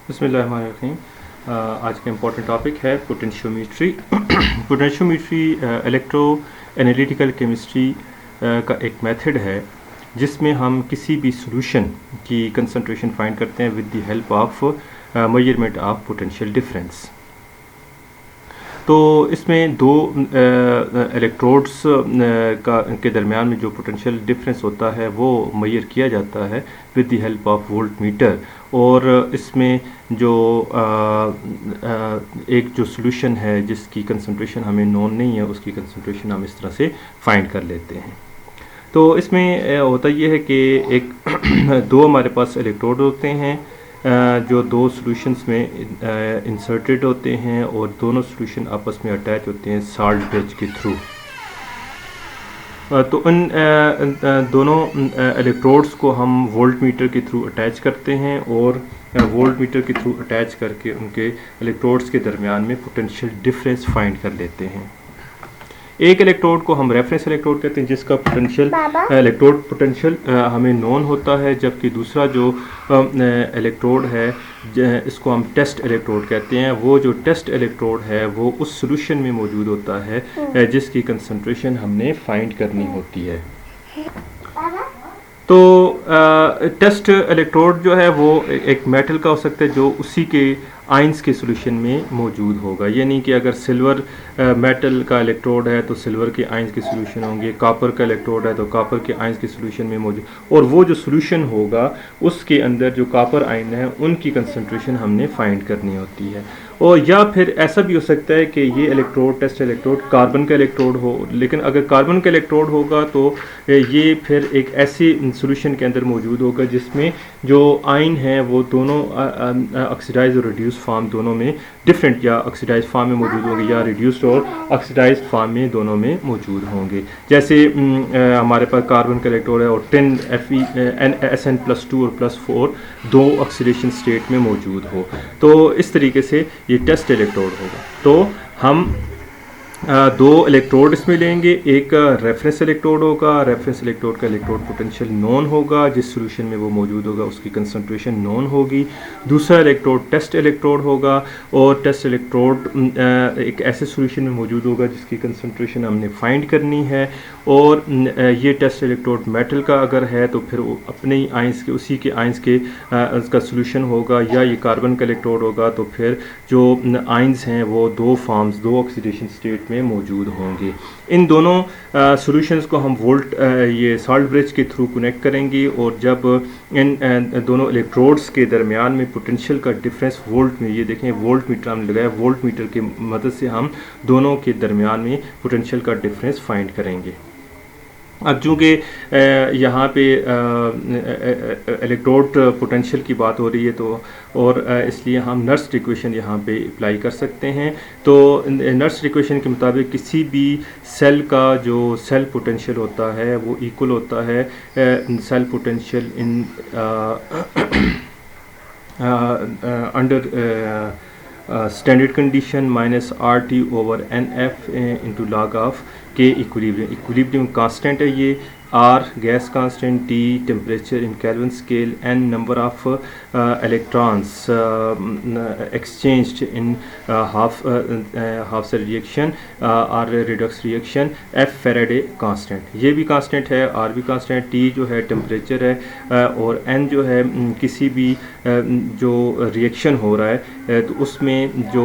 बिस्मिल्लाहिर्रहमानिर्रहीम। आज का इम्पोर्टेंट टॉपिक है पोटेंशियोमीट्री। पोटेंशियोमीट्री इलेक्ट्रो एनालिटिकल केमिस्ट्री का एक मेथड है जिसमें हम किसी भी सॉल्यूशन की कंसंट्रेशन फाइंड करते हैं with the help of measurement of potential difference. तो इसमें दो इलेक्ट्रोड्स के दरमियान में जो पोटेंशियल डिफरेंस होता है वो मेजर किया जाता है with the help of volt meter. और इसमें जो एक जो सॉल्यूशन है जिसकी कंसंट्रेशन हमें नोन नहीं है उसकी कंसंट्रेशन हम इस तरह से फाइंड कर लेते हैं। तो इसमें होता ये है कि एक दो हमारे पास इलेक्ट्रोड होते हैं जो दो सॉल्यूशंस में इंसर्टेड होते हैं और दोनों सॉल्यूशन आपस में अटैच होते हैं साल्ट ब्रिज के थ्रू। तो उन दोनों इलेक्ट्रोड्स को हम वोल्ट मीटर के थ्रू अटैच करते हैं और वोल्ट मीटर के थ्रू अटैच करके उनके इलेक्ट्रोड्स के दरमियान में पोटेंशियल डिफरेंस फाइंड कर लेते हैं। एक इलेक्ट्रोड को हम रेफरेंस इलेक्ट्रोड कहते हैं जिसका पोटेंशियल इलेक्ट्रोड पोटेंशियल हमें नोन होता है, जबकि दूसरा जो इलेक्ट्रोड है इसको हम टेस्ट इलेक्ट्रोड कहते हैं। वो जो टेस्ट इलेक्ट्रोड है वो उस सॉल्यूशन में मौजूद होता है जिसकी कंसंट्रेशन हमने फाइंड करनी होती है। तो टेस्ट इलेक्ट्रोड जो है वो एक मेटल का हो सकता है जो उसी के आयंस के सॉल्यूशन में मौजूद होगा। यानी कि अगर सिल्वर मेटल का इलेक्ट्रोड है तो सिल्वर के आयंस के सॉल्यूशन होंगे, कॉपर का इलेक्ट्रोड है तो कॉपर के आयंस के सॉल्यूशन में मौजूद, और वो जो सॉल्यूशन होगा उसके अंदर जो कॉपर आयन है उनकी कंसंट्रेशन हमने फाइंड करनी होती है। और या फिर ऐसा भी हो सकता है कि ये इलेक्ट्रोड टेस्ट इलेक्ट्रोड कार्बन का इलेक्ट्रोड हो, लेकिन अगर कार्बन का इलेक्ट्रोड होगा तो ये फिर एक ऐसी सॉल्यूशन के अंदर मौजूद होगा जिसमें जो आयन है वो दोनों ऑक्सीडाइज और रिड्यूस फॉर्म दोनों में डिफरेंट या ऑक्सीडाइज फॉर्म में मौजूद होंगे या रिड्यूस्ड और ऑक्सीडाइज फॉर्म में दोनों में मौजूद होंगे। जैसे हमारे पास कार्बन का इलेक्ट्रोड है और 10 Fe+2 और +4 दो ऑक्सीडेशन स्टेट में मौजूद हो, तो इस तरीके से ये टेस्ट इलेक्ट्रोड होगा। तो हम दो इलेक्ट्रोड इसमें लेंगे, एक रेफरेंस इलेक्ट्रोड होगा, रेफरेंस इलेक्ट्रोड का इलेक्ट्रोड पोटेंशियल नोन होगा, जिस सॉल्यूशन में वो मौजूद होगा उसकी कंसंट्रेशन नोन होगी। दूसरा इलेक्ट्रोड टेस्ट इलेक्ट्रोड होगा और टेस्ट इलेक्ट्रोड एक ऐसे सॉल्यूशन में मौजूद होगा जिसकी कंसंट्रेशन हमने फाइंड करनी है। और ये टेस्ट इलेक्ट्रोड मेटल का अगर है तो फिर वो अपने ही आयंस के उसी के आयंस के उसका सॉल्यूशन होगा, या ये कार्बन का इलेक्ट्रोड होगा तो फिर जो आयंस हैं वो दो फॉर्म्स दो ऑक्सीडेशन स्टेट में मौजूद होंगे। इन दोनों सॉल्यूशंस को हम वोल्ट ये साल्ट ब्रिज के थ्रू कनेक्ट करेंगे और जब इन दोनों इलेक्ट्रोड्स के दरमियान में पोटेंशियल का डिफरेंस वोल्ट में, ये देखें वोल्ट मीटर हमने लगाया, वोल्ट मीटर की मदद से हम दोनों के दरमियान में पोटेंशियल का डिफरेंस फाइंड करेंगे। अब चूँकि यहाँ पे इलेक्ट्रोड पोटेंशियल की बात हो रही है तो और इसलिए हम नर्स इक्वेशन यहाँ पे अप्लाई कर सकते हैं। तो नर्स इक्वेशन के मुताबिक किसी भी सेल का जो सेल पोटेंशियल होता है वो इक्वल होता है cell potential in under standard condition minus RT over NF into log of K equilibrium. Equilibrium constant है ये, R gas constant, T temperature in kelvin scale, N number of electrons exchanged in half cell reaction और redox reaction, F Faraday constant, ये भी constant है, R भी constant, T जो है temperature है और N जो है किसी भी जो रिएक्शन हो रहा है तो उसमें जो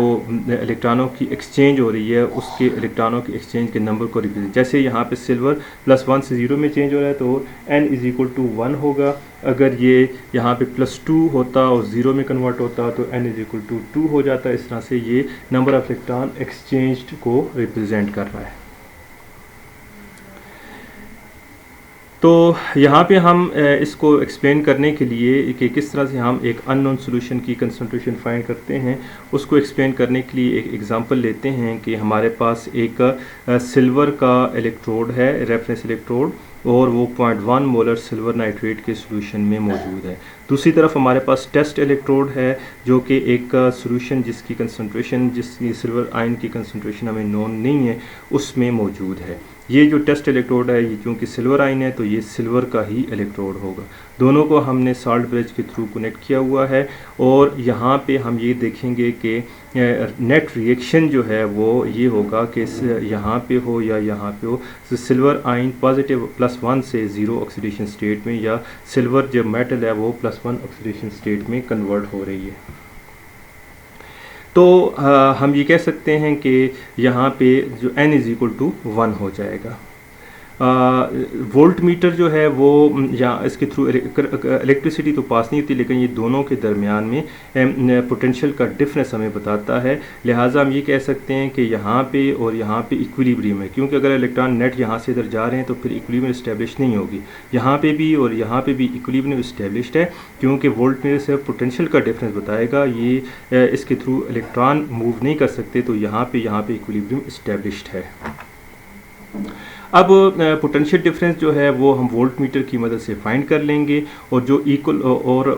इलेक्ट्रॉनों की एक्सचेंज हो रही है उसके इलेक्ट्रॉनों की एक्सचेंज के नंबर को रिप्रेजेंट, जैसे यहाँ पे सिल्वर +1 से 0 में चेंज हो रहा है तो N = 1 होगा। अगर ये यहाँ पे +2 होता और 0 में कन्वर्ट होता तो N = 2 हो जाता। इस तरह से ये नंबर ऑफ इलेक्ट्रॉन एक्सचेंज्ड को रिप्रेजेंट कर रहा है। तो यहाँ पे हम इसको एक्सप्लेन करने के लिए कि किस तरह से हम एक अननोन सॉल्यूशन की कंसंट्रेशन फाइंड करते हैं उसको एक्सप्लेन करने के लिए एक एग्जांपल लेते हैं कि हमारे पास एक सिल्वर का इलेक्ट्रोड है रेफरेंस इलेक्ट्रोड और वो 0.1 मोलर सिल्वर नाइट्रेट के सॉल्यूशन में मौजूद है। दूसरी तरफ हमारे पास टेस्ट इलेक्ट्रोड है जो कि एक सॉल्यूशन जिसकी कंसंट्रेशन जिसकी सिल्वर आयन की कंसंट्रेशन हमें नोन नहीं है उसमें मौजूद है। ये जो टेस्ट इलेक्ट्रोड है ये चूँकि सिल्वर आयन है तो ये सिल्वर का ही इलेक्ट्रोड होगा। दोनों को हमने साल्ट ब्रिज के थ्रू कनेक्ट किया हुआ है और यहाँ पे हम ये देखेंगे कि नेट रिएक्शन जो है वो ये होगा कि यहाँ पे हो या यहाँ पे हो, तो सिल्वर आयन पॉजिटिव +1 से 0 ऑक्सीडेशन स्टेट में, या सिल्वर जो मेटल है वो +1 ऑक्सीडेशन स्टेट में कन्वर्ट हो रही है। तो हम ये कह सकते हैं कि यहाँ पे जो n = 1 हो जाएगा। वोल्ट मीटर जो है वो या इसके थ्रू इलेक्ट्रिसिटी तो पास नहीं होती, लेकिन ये दोनों के दरमियान में पोटेंशियल का डिफरेंस हमें बताता है। लिहाजा हम ये कह सकते हैं कि यहाँ पे और यहाँ पे इक्विलिब्रियम है, क्योंकि अगर इलेक्ट्रॉन नेट यहाँ से इधर जा रहे हैं तो फिर इक्विलिब्रियम इस्टेब्लिश नहीं होगी। यहाँ पे भी और यहाँ पे भी इक्विलिब्रियम इस्टेब्लिश्ड है, क्योंकि वोल्ट मीटर से पोटेंशियल का डिफरेंस बताएगा। ये इसके थ्रू इलेक्ट्रॉन मूव नहीं कर सकते, तो यहाँ पे इक्विलिब्रियम इस्टेब्लिश्ड है। अब पोटेंशियल डिफरेंस जो है वो हम वोल्ट मीटर की मदद से फाइंड कर लेंगे, और जो इक्वल और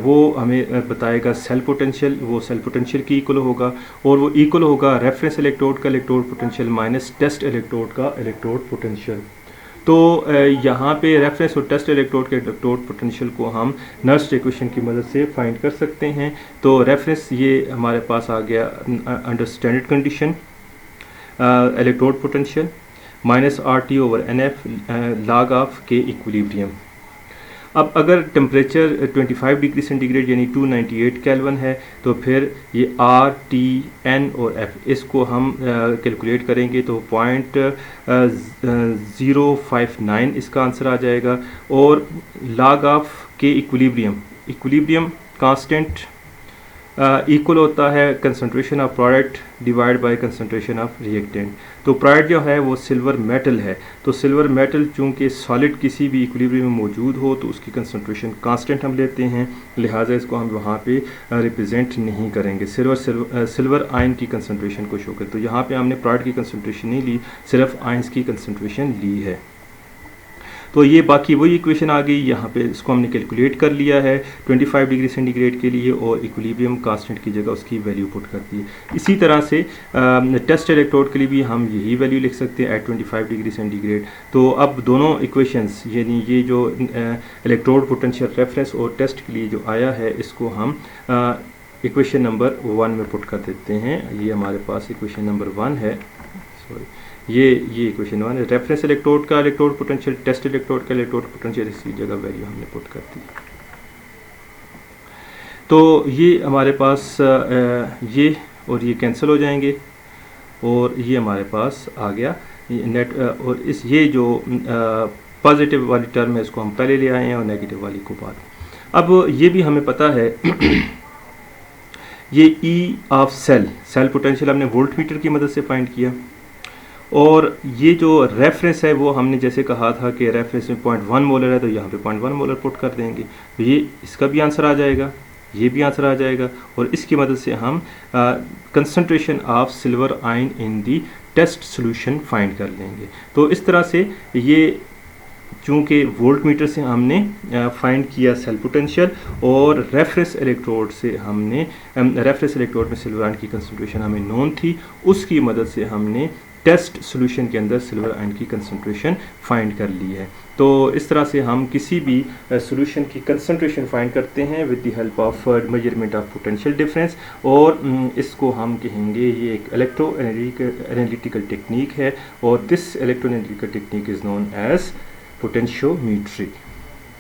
वो हमें बताएगा सेल पोटेंशियल, वो सेल पोटेंशियल की इक्वल होगा, और वो इक्वल होगा रेफरेंस इलेक्ट्रोड का electrode potential minus test electrode का इलेक्ट्रोड पोटेंशियल। तो यहाँ पे रेफरेंस और टेस्ट इलेक्ट्रोड के इलेक्ट्रोड पोटेंशियल को हम नर्स्ट इक्वेशन की मदद से फाइंड कर सकते हैं। तो रेफरेंस ये हमारे पास आ गया under standard condition, electrode potential -RT/NF log of K equilibrium. अब अगर टेम्परेचर 25 डिग्री सेंटीग्रेड यानी 298 केल्विन है तो फिर ये R, T, N और F इसको हम कैलकुलेट करेंगे तो 0.059 इसका आंसर आ जाएगा। और log of K equilibrium constant equal होता है concentration of product divide by concentration of reactant. तो प्रोडक्ट जो है वो सिल्वर मेटल है, तो सिल्वर मेटल चूँकि सॉलिड किसी भी इक्विलिब्रियम में मौजूद हो तो उसकी कंसंट्रेशन कांस्टेंट हम लेते हैं, लिहाजा इसको हम वहाँ पे रिप्रेजेंट नहीं करेंगे। सिल्वर आयन की कंसंट्रेशन को शो करते, तो यहाँ पे हमने प्रोडक्ट की कंसंट्रेशन नहीं ली, सिर्फ आयंस की कंसंट्रेशन ली है। तो ये बाकी वही इक्वेशन आ गई, यहाँ पे इसको हमने कैलकुलेट कर लिया है 25 डिग्री सेंटीग्रेड के लिए, और इक्विलिब्रियम कांस्टेंट की जगह उसकी वैल्यू पुट कर दी है। इसी तरह से टेस्ट इलेक्ट्रोड के लिए भी हम यही वैल्यू लिख सकते हैं एट 25 डिग्री सेंटीग्रेड। तो अब दोनों इक्वेशंस यानी ये जो इलेक्ट्रोड पोटेंशियल रेफरेंस और टेस्ट के लिए जो आया है इसको हम इक्वेशन नंबर 1 में पुट कर देते हैं। ये हमारे पास इक्वेशन नंबर 1 है, सॉरी ये इक्वेशन 1 है। रेफरेंस इलेक्ट्रोड का इलेक्ट्रोड पोटेंशियल, टेस्ट इलेक्ट्रोड का इलेक्ट्रोड पोटेंशियल, इसकी जगह वैल्यू हमने पुट कर दी। तो ये हमारे पास ये और ये कैंसिल हो जाएंगे, और ये हमारे पास आ गया नेट। और ये जो पॉजिटिव वाली टर्म है इसको हम पहले ले आए हैं और नेगेटिव वाली को बाद। अब ये भी हमें पता है ये ई ऑफ सेल पोटेंशियल हमने वोल्ट मीटर की मदद से फाइंड किया, और ये जो रेफरेंस है वो हमने जैसे कहा था कि रेफरेंस में 0.1 मोलर है, तो यहाँ पे 0.1 मोलर पुट कर देंगे, तो ये इसका भी आंसर आ जाएगा, ये भी आंसर आ जाएगा। और इसकी मदद से हम concentration of silver ion in the test solution find कर लेंगे। तो इस तरह से ये चूँकि वोल्ट मीटर से हमने फाइंड किया सेल पोटेंशियल, और रेफरेंस इलेक्ट्रोड से हमने रेफरेंस इलेक्ट्रोड में सिल्वर आयन की कंसंट्रेशन हमें नोन थी, उसकी मदद से हमने टेस्ट सॉल्यूशन के अंदर सिल्वर आयन की कंसंट्रेशन फाइंड कर ली है। तो इस तरह से हम किसी भी सॉल्यूशन की कंसंट्रेशन फाइंड करते हैं with the help of measurement of potential difference, और इसको हम कहेंगे ये एक इलेक्ट्रो एनालिटिकल टेक्निक है, और this electro analytical technique is known as पोटेंशियोमीट्री।